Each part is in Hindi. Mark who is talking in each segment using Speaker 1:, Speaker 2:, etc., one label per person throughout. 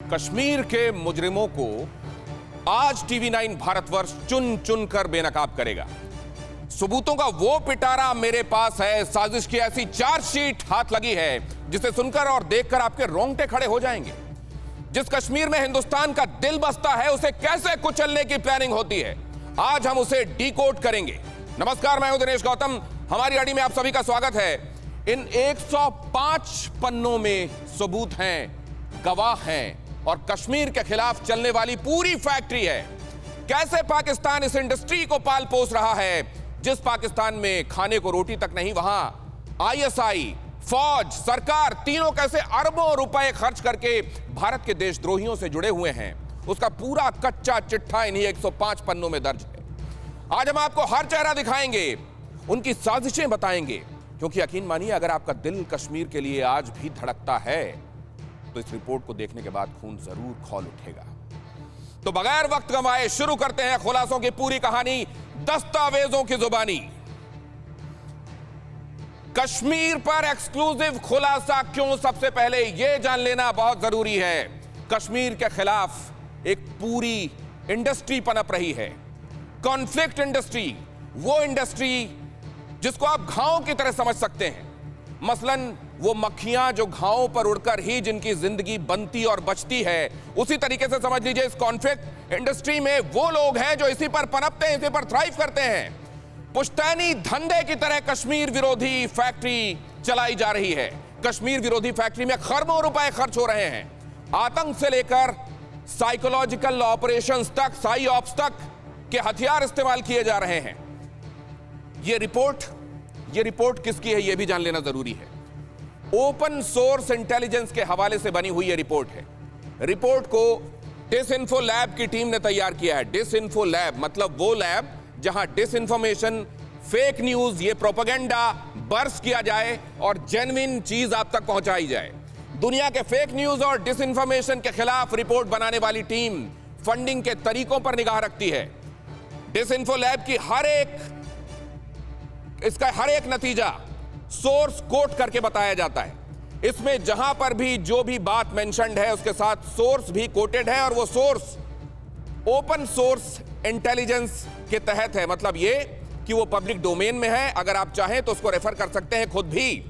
Speaker 1: कश्मीर के मुजरिमों को आज टीवी9 भारतवर्ष चुन चुन कर बेनकाब करेगा। सबूतों का वो पिटारा मेरे पास है, साजिश की ऐसी चार्जशीट हाथ लगी है जिसे सुनकर और देखकर आपके रोंगटे खड़े हो जाएंगे। जिस कश्मीर में हिंदुस्तान का दिल बसता है उसे कैसे कुचलने की प्लानिंग होती है, आज हम उसे डिकोड करेंगे। नमस्कार, मैं हूं दिनेश गौतम। हमारी अड़ी में आप सभी का स्वागत है। इन 105 पन्नों में सबूत हैं, गवाह हैं और कश्मीर के खिलाफ चलने वाली पूरी फैक्ट्री है। कैसे पाकिस्तान इस इंडस्ट्री को पाल पोस रहा है, जिस पाकिस्तान में खाने को रोटी तक नहीं, वहां आईएसआई, फौज, सरकार तीनों कैसे अरबों रुपए खर्च करके भारत के देशद्रोहियों से जुड़े हुए हैं, उसका पूरा कच्चा चिट्ठा इन्हीं 105 पन्नों में दर्ज है। आज हम आपको हर चेहरा दिखाएंगे, उनकी साजिशें बताएंगे, क्योंकि यकीन मानिए अगर आपका दिल कश्मीर के लिए आज भी धड़कता है तो इस रिपोर्ट को देखने के बाद खून जरूर खौल उठेगा। तो बगैर वक्त गंवाए शुरू करते हैं खुलासों की पूरी कहानी दस्तावेजों की जुबानी। कश्मीर पर एक्सक्लूसिव खुलासा क्यों, सबसे पहले यह जान लेना बहुत जरूरी है। कश्मीर के खिलाफ एक पूरी इंडस्ट्री पनप रही है, कॉन्फ्लिक्ट इंडस्ट्री, वो इंडस्ट्री जिसको आप घावों की तरह समझ सकते हैं। मसलन वो मक्खियां जो घावों पर उड़कर ही जिनकी जिंदगी बनती और बचती है, उसी तरीके से समझ लीजिए इस कॉन्फ्लिक्ट इंडस्ट्री में वो लोग हैं जो इसी पर पनपते हैं, इसी पर थ्राइव करते हैं। पुश्तैनी धंधे की तरह कश्मीर विरोधी फैक्ट्री चलाई जा रही है। कश्मीर विरोधी फैक्ट्री में खरबों रुपए खर्च हो रहे हैं। आतंक से लेकर साइकोलॉजिकल ऑपरेशंस तक, साई ऑप्स तक के हथियार इस्तेमाल किए जा रहे हैं। ये रिपोर्ट किसकी है, यह भी जान लेना जरूरी है। ओपन सोर्स इंटेलिजेंस के हवाले से बनी हुई यह रिपोर्ट है। रिपोर्ट को डिसइंफो लैब की टीम ने तैयार किया है। डिसइंफो लैब मतलब वो लैब जहां डिसइंफॉर्मेशन, फेक न्यूज, ये प्रोपेगेंडा बर्स्ट किया जाए और जेन्युइन चीज आप तक पहुंचाई जाए। दुनिया के फेक न्यूज और डिसइंफॉर्मेशन के खिलाफ रिपोर्ट बनाने वाली टीम फंडिंग के तरीकों पर निगाह रखती है। डिसइंफो लैब की इसका हर एक नतीजा सोर्स कोट करके बताया जाता है। इसमें जहां पर भी जो भी बात मेंशन्ड है उसके साथ सोर्स भी कोटेड है और वो सोर्स ओपन सोर्स इंटेलिजेंस के तहत है। मतलब ये कि वो पब्लिक डोमेन में है, अगर आप चाहें तो उसको रेफर कर सकते हैं खुद भी।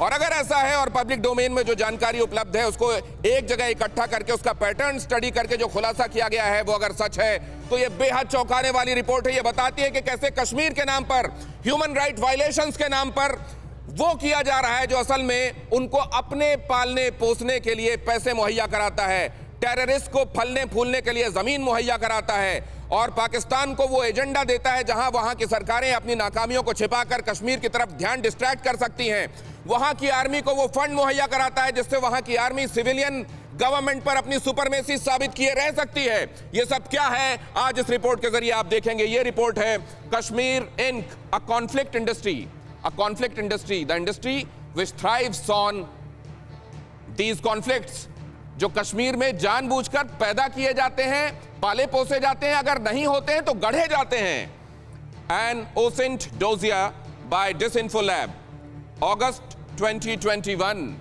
Speaker 1: और अगर ऐसा है और पब्लिक डोमेन में जो जानकारी उपलब्ध है उसको एक जगह इकट्ठा करके उसका पैटर्न स्टडी करके जो खुलासा किया गया है वो अगर सच है तो ये बेहद चौंकाने वाली रिपोर्ट है। ये बताती है कि कैसे कश्मीर के नाम पर, ह्यूमन राइट वायलेशंस के नाम पर वो किया जा रहा है जो असल में उनको अपने पालने पोसने के लिए पैसे मुहैया कराता है, टेररिस्ट को फलने फूलने के लिए जमीन मुहैया कराता है और पाकिस्तान को वो एजेंडा देता है जहां वहां की सरकारें अपनी नाकामियों को छिपाकर कश्मीर की तरफ ध्यान डिस्ट्रैक्ट कर सकती हैं। वहां की आर्मी को वो फंड मुहैया कराता है जिससे वहां की आर्मी सिविलियन गवर्नमेंट पर अपनी सुपरमेसी साबित किए रह सकती है। ये सब क्या है, आज इस रिपोर्ट के जरिए आप देखेंगे। ये रिपोर्ट है Kashmir Inc, a conflict industry, the industry which thrives on these conflicts, जो कश्मीर में जानबूझकर पैदा किए जाते हैं, पाले पोसे जाते हैं, अगर नहीं होते हैं तो गढ़े जाते हैं। An OSINT dossier by Disinfo lab, August 2021।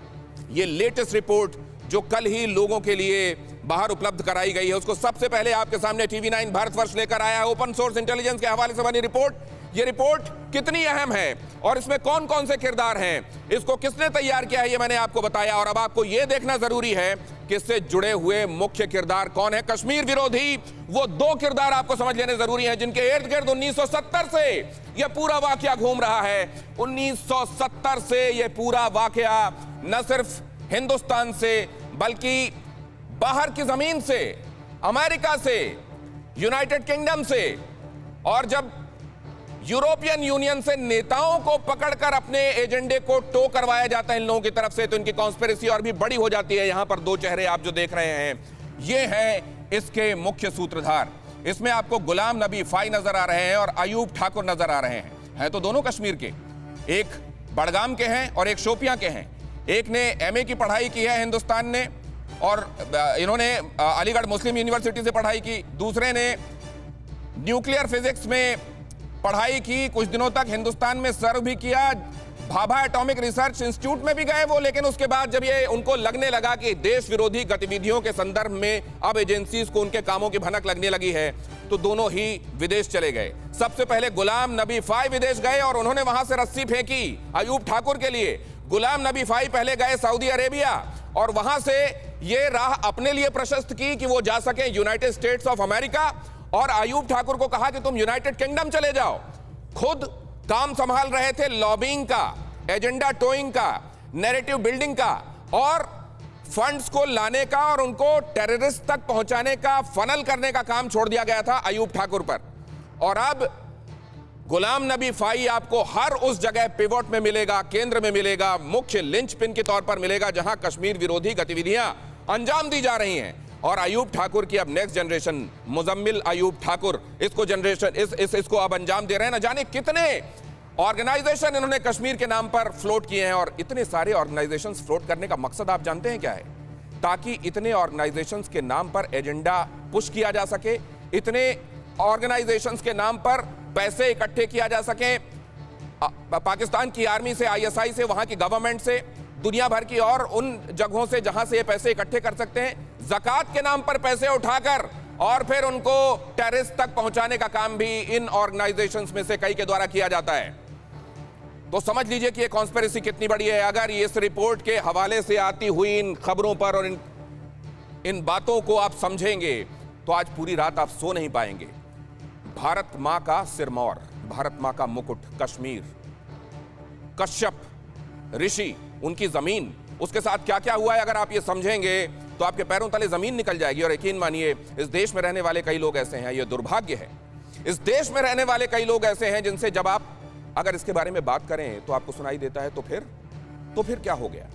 Speaker 1: ये लेटेस्ट रिपोर्ट जो कल ही लोगों के लिए बाहर उपलब्ध कराई गई है उसको सबसे पहले आपके सामने टीवी9 भारतवर्ष लेकर आया है। ओपन सोर्स इंटेलिजेंस के हवाले से बनी रिपोर्ट। ये रिपोर्ट कितनी अहम है और इसमें कौन कौन से किरदार हैं, इसको किसने तैयार किया है, ये मैंने आपको बताया। और अब आपको ये देखना जरूरी है कि इससे जुड़े हुए मुख्य किरदार कौन है। कश्मीर विरोधी वो दो किरदार आपको समझ लेने जरूरी हैं जिनके इर्द गिर्द 1970 से यह पूरा वाकया घूम रहा है। 1970 से यह पूरा वाकया न सिर्फ हिंदुस्तान से बल्कि बाहर की जमीन से, अमेरिका से, यूनाइटेड किंगडम से और जब यूरोपियन यूनियन से नेताओं को पकड़कर अपने एजेंडे को टो करवाया जाता है इन लोगों की तरफ से, तो इनकी कॉन्स्पिरेसी और भी बड़ी हो जाती है। यहां पर दो चेहरे आप जो देख रहे हैं ये हैं इसके मुख्य सूत्रधार। इसमें आपको गुलाम नबी फाई नजर आ रहे हैं और अयूब ठाकुर नजर आ रहे हैं तो दोनों कश्मीर के, एक बड़गाम के हैं और एक शोपियां के हैं। एक ने एमए की पढ़ाई की है हिंदुस्तान ने और इन्होंने अलीगढ़ मुस्लिम यूनिवर्सिटी से पढ़ाई की। दूसरे ने न्यूक्लियर फिजिक्स में पढ़ाई की, कुछ दिनों तक हिंदुस्तान में सर्व भी किया, भाभा एटॉमिक रिसर्च इंस्टीट्यूट में भी गए वो, लेकिन उसके बाद जब ये उनको लगने लगा कि देश विरोधी गतिविधियों के संदर्भ में अब एजेंसीज को उनके कामों की भनक लगने लगी है, तो दोनों ही विदेश चले गए। सबसे पहले गुलाम नबी फाई विदेश गए और उन्होंने वहां से रस्सी फेंकी अयूब ठाकुर के लिए। गुलाम नबी फाई पहले गए सऊदी अरेबिया और वहां से ये राह अपने लिए प्रशस्त की कि वो जा सके यूनाइटेड स्टेट्स ऑफ अमेरिका, और अयूब ठाकुर को कहा कि तुम यूनाइटेड किंगडम चले जाओ। खुद काम संभाल रहे थे लॉबिंग का, एजेंडा टोइंग का, नैरेटिव बिल्डिंग का और फंड्स को लाने का और उनको टेररिस्ट तक पहुंचाने का, फनल करने का काम छोड़ दिया गया था अयूब ठाकुर पर। और अब गुलाम नबी फाई आपको हर उस जगह पिवोट में मिलेगा, केंद्र में मिलेगा, मुख्य लिंचपिन के तौर पर मिलेगा जहां कश्मीर विरोधी गतिविधियां अंजाम दी जा रही हैं। और अयूब ठाकुर की अब नेक्स्ट जनरेशन, मुजम्मिल अयूब ठाकुर, इसको अब अंजाम दे रहे हैं। ना जाने कितने ऑर्गेनाइजेशन इन्होंने कश्मीर के नाम पर फ्लोट किए हैं। और इतने सारे ऑर्गेनाइजेशंस फ्लोट करने का मकसद आप जानते हैं क्या है? ताकि इतने ऑर्गेनाइजेशंस के नाम पर एजेंडा पुश किया जा सके, इतने ऑर्गेनाइजेशंस के नाम पर पैसे इकट्ठे किया जा सके, पाकिस्तान की आर्मी से, ISI से, वहां की गवर्नमेंट से, दुनिया भर की और उन जगहों से जहां से ये पैसे इकट्ठे कर सकते हैं, ज़कात के नाम पर पैसे उठाकर और फिर उनको टेररिस्ट तक पहुंचाने का काम भी इन ऑर्गेनाइजेशंस में से कई के द्वारा किया जाता है। तो समझ लीजिए कि ये कॉन्स्पिरेसी कितनी बड़ी है। अगर इस रिपोर्ट के हवाले से आती हुई इन खबरों पर और इन बातों को आप समझेंगे तो आज पूरी रात आप सो नहीं पाएंगे। भारत मां का सिरमौर, भारत मां का मुकुट, कश्मीर, कश्यप ऋषि, उनकी जमीन, उसके साथ क्या क्या हुआ है अगर आप ये समझेंगे तो आपके पैरों तले जमीन निकल जाएगी। और यकीन मानिए, इस देश में रहने वाले कई लोग ऐसे हैं, ये दुर्भाग्य है, इस देश में रहने वाले कई लोग ऐसे हैं जिनसे जब आप अगर इसके बारे में बात करें तो आपको सुनाई देता है तो फिर क्या हो गया?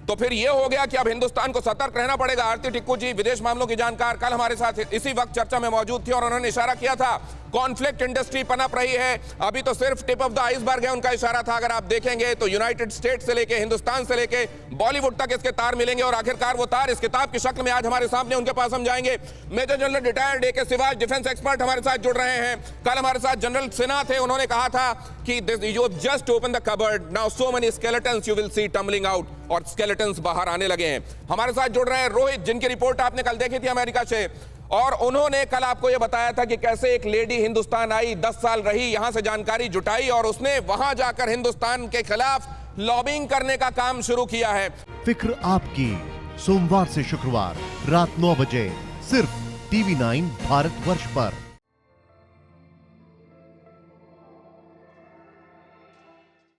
Speaker 1: तो फिर यह हो गया कि अब हिंदुस्तान को सतर्क रहना पड़ेगा। आरती टिक्कू जी, विदेश मामलों की जानकार, कल हमारे साथ इसी वक्त चर्चा में मौजूद थी और उन्होंने इशारा किया था कॉन्फ्लिक्ट इंडस्ट्री पनप रही है, अभी तो सिर्फ टिप ऑफ द आइसबर्ग है, उनका इशारा था। अगर आप देखेंगे तो यूनाइटेड स्टेट्स से लेके, हिंदुस्तान से लेके बॉलीवुड तक इसके तार मिलेंगे और आखिरकार वो तार इस किताब की शक्ल में आज हमारे सामने, उनके पास हम जाएंगे। Major general retired AK Siwach, defence expert हमारे साथ जुड़ रहे हैं। कल हमारे साथ जनरल सिन्हा थे, उन्होंने कहा था कि you just open the cupboard, now so many skeletons you will see tumbling out, और स्केलेटन्स बाहर आने लगे हैं। हमारे साथ जुड़ रहे हैं रोहित, जिनकी रिपोर्ट आपने कल देखी थी अमेरिका से, और उन्होंने कल आपको यह बताया था कि कैसे एक लेडी हिंदुस्तान आई, 10 साल रही, यहां से जानकारी जुटाई और उसने वहां जाकर हिंदुस्तान के खिलाफ लॉबिंग करने का काम शुरू किया है।
Speaker 2: फिक्र आपकी, सोमवार से शुक्रवार रात 9 बजे सिर्फ TV9 भारतवर्ष पर।